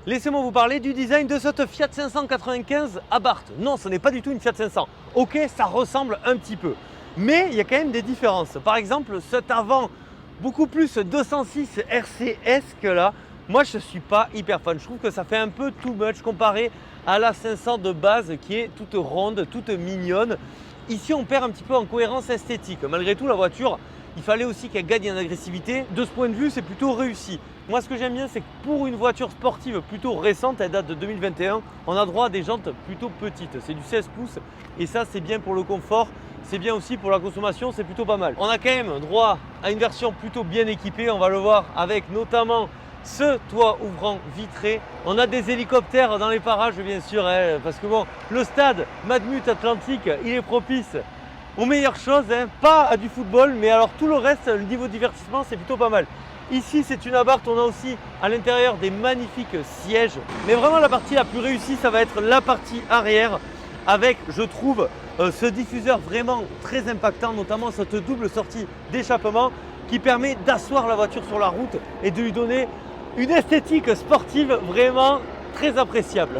Laissez-moi vous parler du design de cette Fiat 595 Abarth. Non, ce n'est pas du tout une Fiat 500. Ok, ça ressemble un petit peu, mais il y a quand même des différences. Par exemple, cet avant beaucoup plus 206 RCS que là, moi je ne suis pas hyper fan. Je trouve que ça fait un peu too much comparé à la 500 de base qui est toute ronde, toute mignonne. Ici, on perd un petit peu en cohérence esthétique. Malgré tout, la voiture, il fallait aussi qu'elle gagne en agressivité. De ce point de vue, c'est plutôt réussi. Moi, ce que j'aime bien, c'est que pour une voiture sportive plutôt récente, elle date de 2021, on a droit à des jantes plutôt petites. C'est du 16 pouces et ça, c'est bien pour le confort. C'est bien aussi pour la consommation, c'est plutôt pas mal. On a quand même droit à une version plutôt bien équipée. On va le voir avec notamment ce toit ouvrant vitré. On a des hélicoptères dans les parages, bien sûr, hein, parce que bon, le stade Matmut Atlantique, il est propice aux meilleures choses, hein, pas à du football, mais alors tout le reste, le niveau de divertissement, c'est plutôt pas mal. Ici, c'est une Abarth, on a aussi à l'intérieur des magnifiques sièges. Mais vraiment, la partie la plus réussie, ça va être la partie arrière avec, je trouve, ce diffuseur vraiment très impactant, notamment cette double sortie d'échappement qui permet d'asseoir la voiture sur la route et de lui donner une esthétique sportive vraiment très appréciable.